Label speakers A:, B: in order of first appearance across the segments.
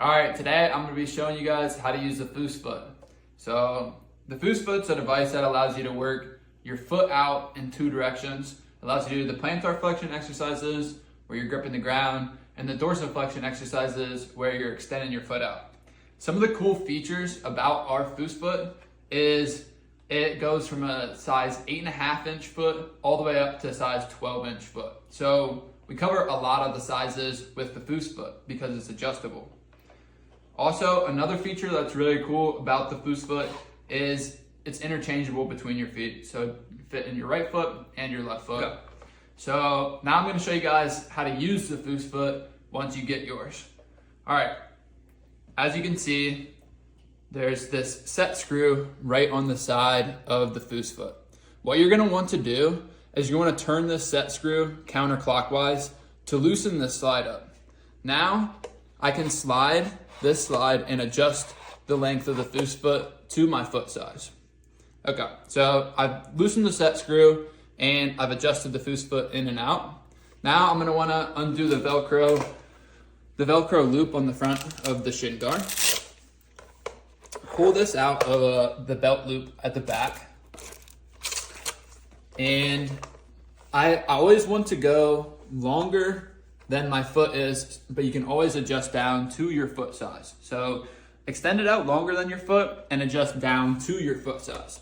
A: All right, today I'm going to be showing you guys how to use the FoosFoot. So the FoosFoot's a device that allows you to work your foot out in two directions. It allows you to do the plantar flexion exercises where you're gripping the ground and the dorsiflexion exercises where you're extending your foot out. Some of the cool features about our FoosFoot is it goes from a size 8.5 inch foot all the way up to a size 12 inch foot. So we cover a lot of the sizes with the FoosFoot because it's adjustable. Also, another feature that's really cool about the FoosFoot is it's interchangeable between your feet. So you can fit in your right foot and your left foot. Yeah. So now I'm going to show you guys how to use the FoosFoot once you get yours. All right, as you can see, there's this set screw right on the side of the FoosFoot. What you're going to want to do is you want to turn this set screw counterclockwise to loosen this slide up. Now I can slide this slide and adjust the length of the FoosFoot to my foot size. Okay, so I've loosened the set screw and I've adjusted the FoosFoot in and out. Now I'm gonna wanna undo the Velcro loop on the front of the shin guard. Pull this out of the belt loop at the back. And I always want to go longer than my foot is, but you can always adjust down to your foot size. So extend it out longer than your foot and adjust down to your foot size.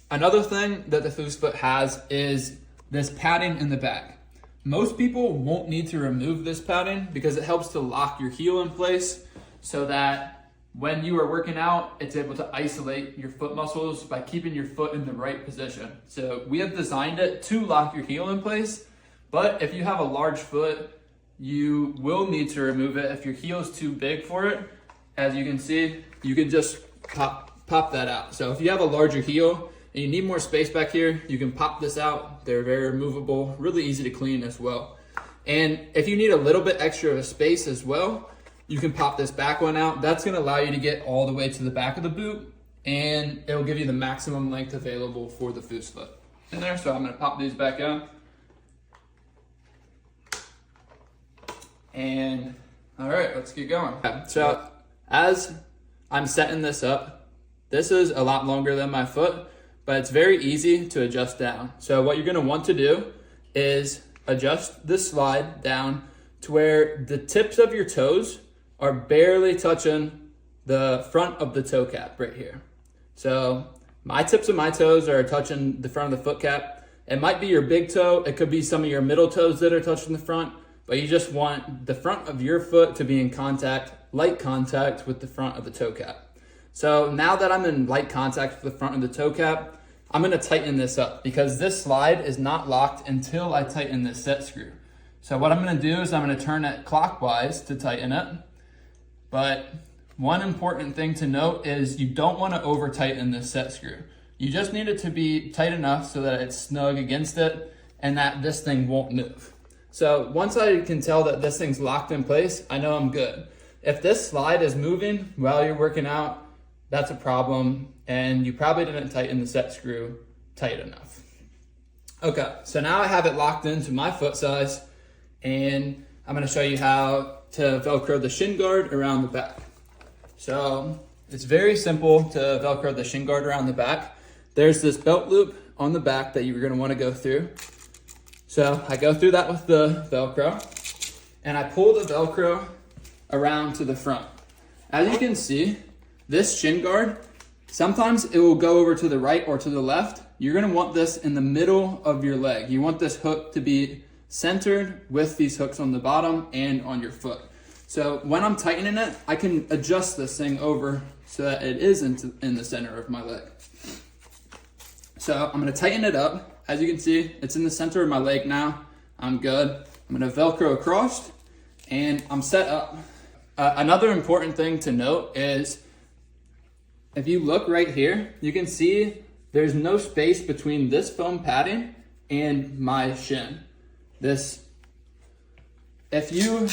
A: Another thing that the FoosFoot has is this padding in the back. Most people won't need to remove this padding because it helps to lock your heel in place so that when you are working out, it's able to isolate your foot muscles by keeping your foot in the right position. So we have designed it to lock your heel in place. But if you have a large foot, you will need to remove it. If your heel is too big for it, as you can see, you can just pop that out. So if you have a larger heel and you need more space back here, you can pop this out. They're very removable, really easy to clean as well. And if you need a little bit extra of space as well, you can pop this back one out. That's gonna allow you to get all the way to the back of the boot and it'll give you the maximum length available for the FoosFoot in there. So I'm gonna pop these back out. And all right, let's get going. So as I'm setting this up, this is a lot longer than my foot, but it's very easy to adjust down. So what you're gonna want to do is adjust this slide down to where the tips of your toes are barely touching the front of the toe cap right here. So my tips of my toes are touching the front of the foot cap. It might be your big toe. It could be some of your middle toes that are touching the front. But you just want the front of your foot to be in contact, light contact with the front of the toe cap. So now that I'm in light contact with the front of the toe cap, I'm gonna tighten this up because this slide is not locked until I tighten this set screw. So what I'm gonna do is I'm gonna turn it clockwise to tighten it. But one important thing to note is you don't wanna over tighten this set screw. You just need it to be tight enough so that it's snug against it and that this thing won't move. So once I can tell that this thing's locked in place, I know I'm good. If this slide is moving while you're working out, that's a problem, and you probably didn't tighten the set screw tight enough. Okay, so now I have it locked into my foot size, and I'm gonna show you how to Velcro the shin guard around the back. So it's very simple to Velcro the shin guard around the back. There's this belt loop on the back that you're gonna wanna go through. So I go through that with the Velcro and I pull the Velcro around to the front. As you can see, this shin guard, sometimes it will go over to the right or to the left. You're gonna want this in the middle of your leg. You want this hook to be centered with these hooks on the bottom and on your foot. So when I'm tightening it, I can adjust this thing over so that it is in the center of my leg. So I'm gonna tighten it up. As you can see, it's in the center of my leg now. I'm good. I'm gonna Velcro across and I'm set up. Another important thing to note is if you look right here, you can see there's no space between this foam padding and my shin. If you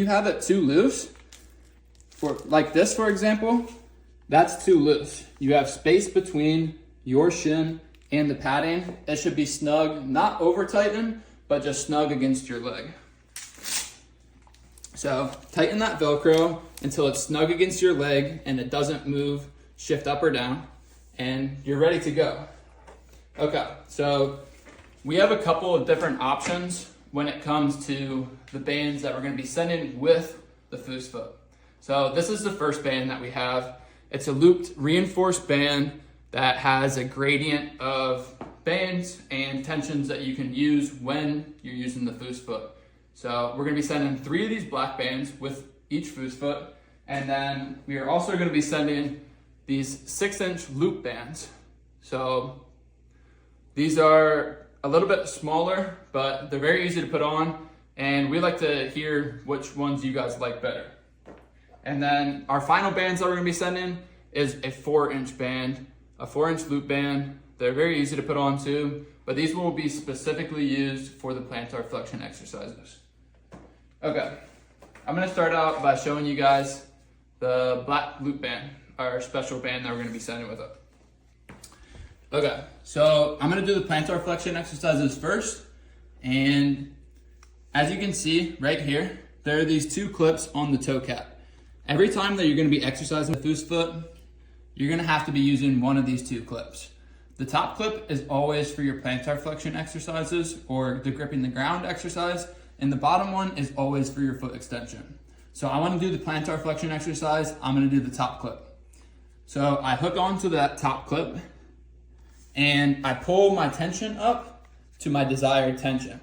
A: have it too loose, like this for example, that's too loose. You have space between your shin and the padding. It should be snug, not over tightened, but just snug against your leg. So tighten that Velcro until it's snug against your leg and it doesn't move, shift up or down, and you're ready to go. Okay, so we have a couple of different options when it comes to the bands that we're gonna be sending with the FoosFoot. So this is the first band that we have. It's a looped reinforced band that has a gradient of bands and tensions that you can use when you're using the FoosFoot. So we're gonna be sending 3 of these black bands with each FoosFoot, and then we are also gonna be sending these 6-inch loop bands. So these are a little bit smaller, but they're very easy to put on, and we like to hear which ones you guys like better. And then our final bands that we're gonna be sending is a 4-inch band, a 4-inch loop band. They're very easy to put on too, but these will be specifically used for the plantar flexion exercises. Okay, I'm gonna start out by showing you guys the black loop band, our special band that we're gonna be sending with it. Okay, so I'm gonna do the plantar flexion exercises first, and as you can see right here, there are these 2 clips on the toe cap. Every time that you're gonna be exercising the FoosFoot, you're gonna have to be using one of these 2 clips. The top clip is always for your plantar flexion exercises or the gripping the ground exercise, and the bottom one is always for your foot extension. So I wanna do the plantar flexion exercise, I'm gonna do the top clip. So I hook onto that top clip and I pull my tension up to my desired tension.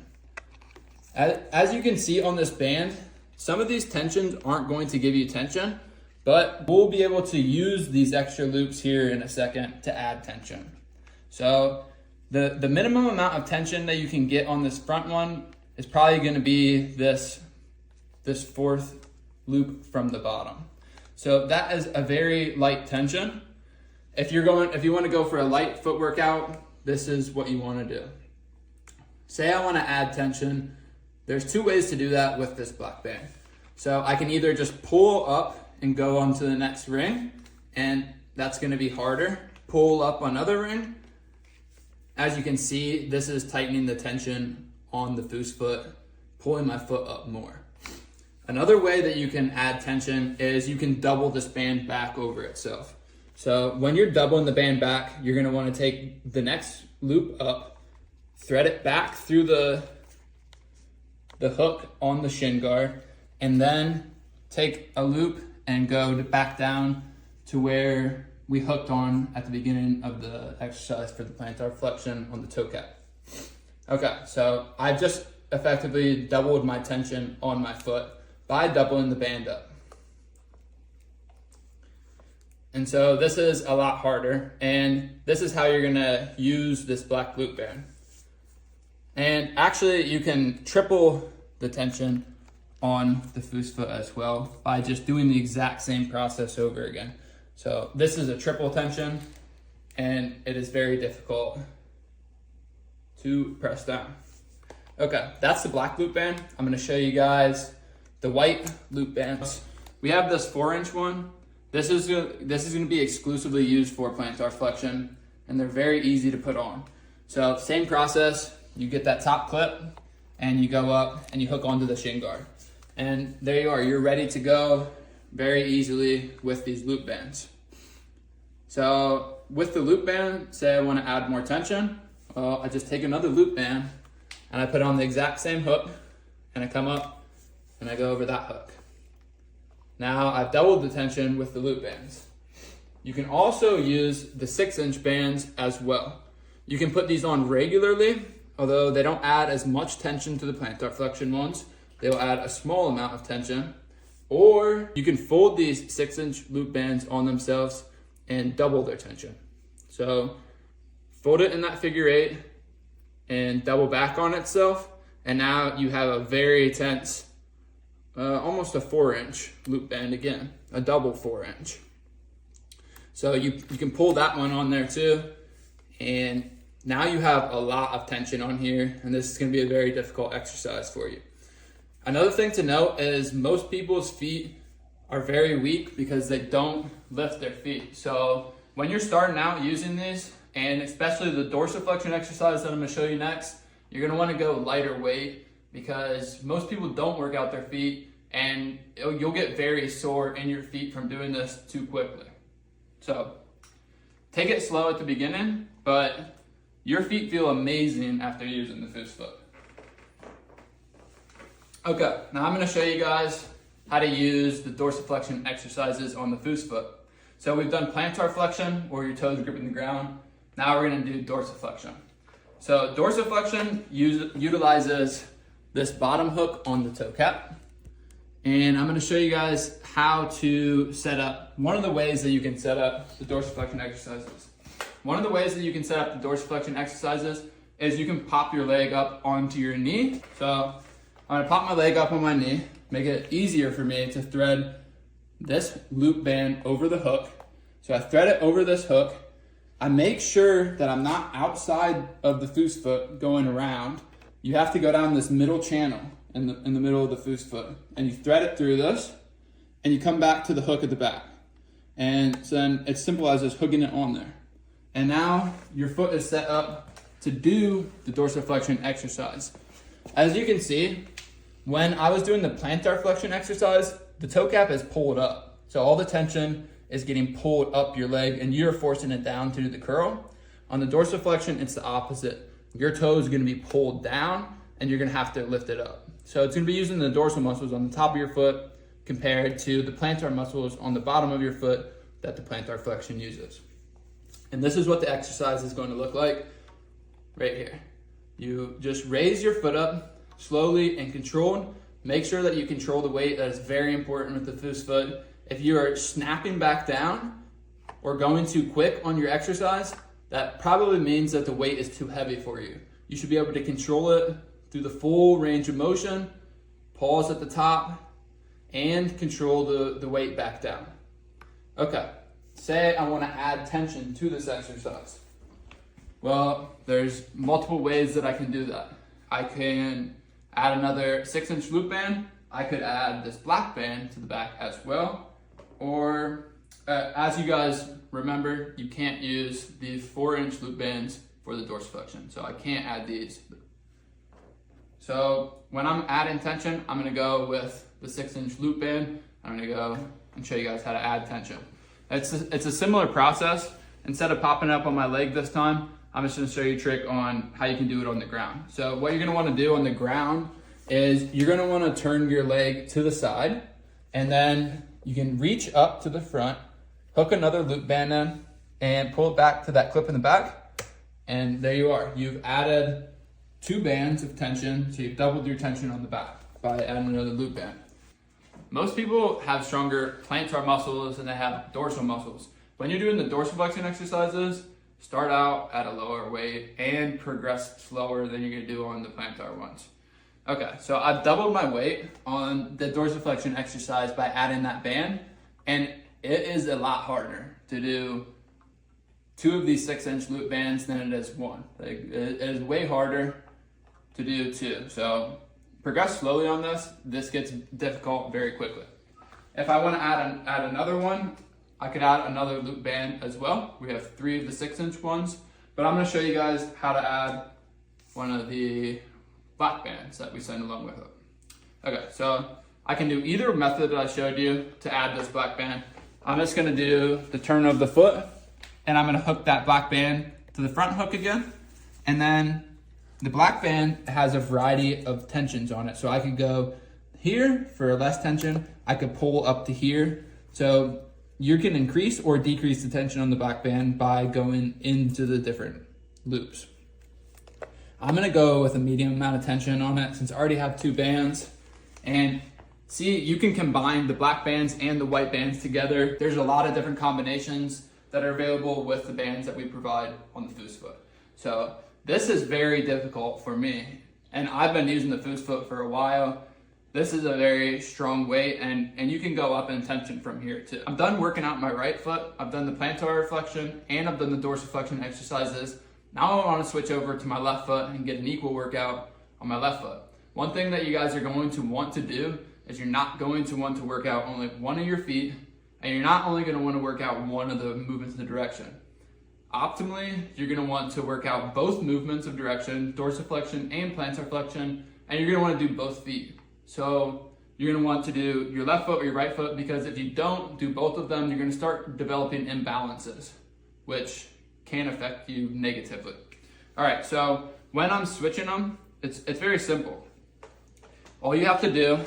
A: As you can see on this band, some of these tensions aren't going to give you tension, but we'll be able to use these extra loops here in a second to add tension. So the minimum amount of tension that you can get on this front one is probably gonna be this 4th loop from the bottom. So that is a very light tension. If you wanna go for a light foot workout, this is what you wanna do. Say I wanna add tension, there's 2 ways to do that with this black band. So I can either just pull up and go on to the next ring, and that's gonna be harder. Pull up another ring. As you can see, this is tightening the tension on the FoosFoot, pulling my foot up more. Another way that you can add tension is you can double this band back over itself. So when you're doubling the band back, you're gonna wanna take the next loop up, thread it back through the hook on the shin guard, and then take a loop and go back down to where we hooked on at the beginning of the exercise for the plantar flexion on the toe cap. Okay, so I just effectively doubled my tension on my foot by doubling the band up. And so this is a lot harder, and this is how you're gonna use this black loop band. And actually you can triple the tension on the FoosFoot as well by just doing the exact same process over again. So this is a triple tension, and it is very difficult to press down. Okay, that's the black loop band. I'm gonna show you guys the white loop bands. We have this 4-inch one. This is gonna be exclusively used for plantar flexion, and they're very easy to put on. So same process, you get that top clip, and you go up and you hook onto the shin guard. And there you are, you're ready to go very easily with these loop bands. So with the loop band, say I wanna add more tension, well, I just take another loop band and I put on the exact same hook, and I come up and I go over that hook. Now I've doubled the tension with the loop bands. You can also use the 6-inch bands as well. You can put these on regularly, although they don't add as much tension to the plantar flexion ones. They will add a small amount of tension. Or you can fold these 6-inch loop bands on themselves and double their tension. So fold it in that figure 8 and double back on itself, and now you have a very tense, almost a 4-inch loop band again, a double 4-inch. So you can pull that one on there too, and now you have a lot of tension on here, and this is gonna be a very difficult exercise for you. Another thing to note is most people's feet are very weak because they don't lift their feet. So when you're starting out using these, and especially the dorsiflexion exercise that I'm gonna show you next, you're gonna wanna go lighter weight because most people don't work out their feet and you'll get very sore in your feet from doing this too quickly. So take it slow at the beginning, but your feet feel amazing after using the FoosFoot. Okay, now I'm going to show you guys how to use the dorsiflexion exercises on the FoosFoot. So we've done plantar flexion, where your toes are gripping the ground. Now we're going to do dorsiflexion. So dorsiflexion utilizes this bottom hook on the toe cap. And I'm going to show you guys how to set up one of the ways that you can set up the dorsiflexion exercises. One of the ways that you can set up the dorsiflexion exercises is you can pop your leg up onto your knee. So I'm gonna pop my leg up on my knee, make it easier for me to thread this loop band over the hook. So I thread it over this hook. I make sure that I'm not outside of the FoosFoot going around. You have to go down this middle channel in the middle of the FoosFoot, and you thread it through this, and you come back to the hook at the back. And so then it's simple as just hooking it on there. And now your foot is set up to do the dorsiflexion exercise. As you can see, when I was doing the plantar flexion exercise, the toe cap is pulled up. So all the tension is getting pulled up your leg and you're forcing it down to do the curl. On the dorsiflexion, it's the opposite. Your toe is gonna be pulled down and you're gonna have to lift it up. So it's gonna be using the dorsal muscles on the top of your foot compared to the plantar muscles on the bottom of your foot that the plantar flexion uses. And this is what the exercise is going to look like right here. You just raise your foot up slowly and controlled. Make sure that you control the weight. That is very important with the FoosFoot. If you are snapping back down or going too quick on your exercise, that probably means that the weight is too heavy for you. You should be able to control it through the full range of motion, pause at the top, and control the weight back down. Okay, say I want to add tension to this exercise. Well, there's multiple ways that I can do that. I can add another 6-inch loop band. I could add this black band to the back as well. Or as you guys remember, you can't use these 4-inch loop bands for the dorsiflexion. So I can't add these. So when I'm adding tension, I'm gonna go with the 6-inch loop band. I'm gonna go and show you guys how to add tension. It's a similar process. Instead of popping it up on my leg this time, I'm just gonna show you a trick on how you can do it on the ground. So what you're gonna wanna do on the ground is you're gonna wanna turn your leg to the side, and then you can reach up to the front, hook another loop band in, and pull it back to that clip in the back, and there you are. You've added 2 bands of tension, so you've doubled your tension on the back by adding another loop band. Most people have stronger plantar muscles than they have dorsal muscles. When you're doing the dorsiflexion exercises, start out at a lower weight and progress slower than you're gonna do on the plantar ones. Okay, so I've doubled my weight on the dorsiflexion exercise by adding that band, and it is a lot harder to do 2 of these 6-inch loop bands than it is 1. Like, it is way harder to do 2. So progress slowly on this. This gets difficult very quickly. If I want to add another one, I could add another loop band as well. We have 3 of the 6-inch ones, but I'm going to show you guys how to add one of the black bands that we send along with it. Okay, so I can do either method that I showed you to add this black band. I'm just going to do the turn of the foot, and I'm going to hook that black band to the front hook again, and then the black band has a variety of tensions on it. So I could go here for less tension. I could pull up to here. So you can increase or decrease the tension on the black band by going into the different loops. I'm gonna go with a medium amount of tension on it since I already have 2 bands. And see, you can combine the black bands and the white bands together. There's a lot of different combinations that are available with the bands that we provide on the FoosFoot. So this is very difficult for me, and I've been using the FoosFoot for a while. This is a very strong weight, and you can go up in tension from here too. I'm done working out my right foot. I've done the plantar flexion, and I've done the dorsiflexion exercises. Now I want to switch over to my left foot and get an equal workout on my left foot. One thing that you guys are going to want to do is you're not going to want to work out only one of your feet, and you're not only going to want to work out one of the movements in the direction. Optimally, you're going to want to work out both movements of direction, dorsiflexion and plantar flexion, and you're going to want to do both feet. So you're gonna want to do your left foot or your right foot, because if you don't do both of them, you're gonna start developing imbalances, which can affect you negatively. All right, so when I'm switching them, it's very simple. All you have to do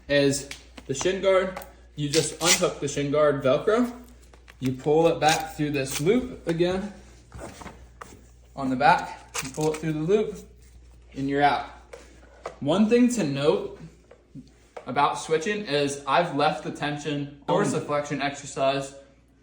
A: is the shin guard, you just unhook the shin guard Velcro, you pull it back through this loop again on the back, you pull it through the loop, and you're out. One thing to note about switching is I've left the tension dorsiflexion exercise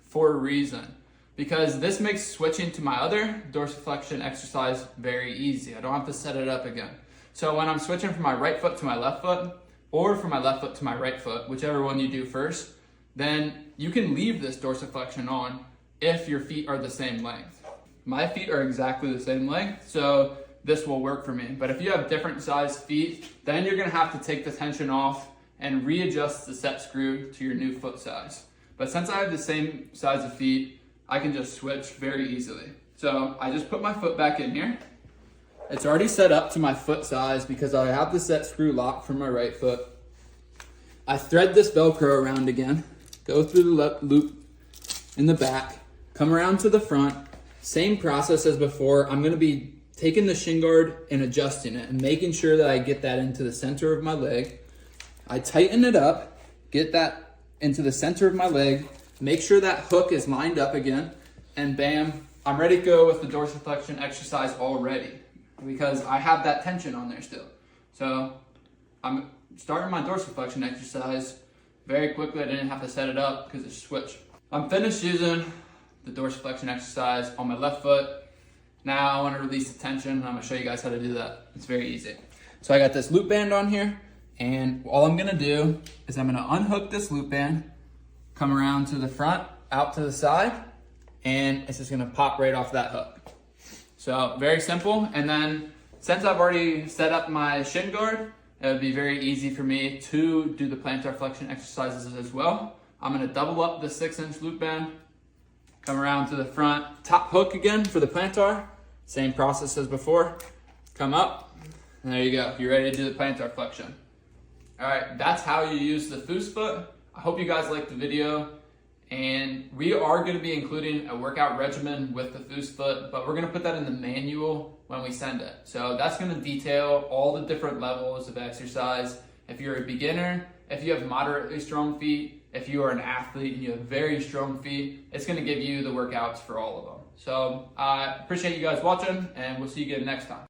A: for a reason, because this makes switching to my other dorsiflexion exercise very easy. I don't have to set it up again. So when I'm switching from my right foot to my left foot, or from my left foot to my right foot, whichever one you do first, then you can leave this dorsiflexion on if your feet are the same length. My feet are exactly the same length, so this will work for me. But if you have different size feet, then you're gonna have to take the tension off and readjust the set screw to your new foot size. But since I have the same size of feet, I can just switch very easily. So I just put my foot back in here. It's already set up to my foot size because I have the set screw locked for my right foot. I thread this Velcro around again, go through the loop in the back, come around to the front. Same process as before. I'm gonna be taking the shin guard and adjusting it and making sure that I get that into the center of my leg. I tighten it up, get that into the center of my leg, make sure that hook is lined up again, and bam, I'm ready to go with the dorsiflexion exercise already, because I have that tension on there still. So I'm starting my dorsiflexion exercise very quickly. I didn't have to set it up because it's switch. I'm finished using the dorsiflexion exercise on my left foot. Now I want to release the tension, and I'm going to show you guys how to do that. It's very easy. So I got this loop band on here, and all I'm going to do is I'm going to unhook this loop band, come around to the front, out to the side, and it's just going to pop right off that hook. So very simple. And then since I've already set up my shin guard, it would be very easy for me to do the plantar flexion exercises as well. I'm going to double up the 6-inch loop band, come around to the front, top hook again for the plantar. Same process as before. Come up, and there you go. You're ready to do the plantar flexion. All right, that's how you use the FoosFoot. I hope you guys liked the video. And we are going to be including a workout regimen with the FoosFoot, but we're going to put that in the manual when we send it. So that's going to detail all the different levels of exercise. If you're a beginner, if you have moderately strong feet, if you are an athlete and you have very strong feet, it's going to give you the workouts for all of them. So I appreciate you guys watching, and we'll see you again next time.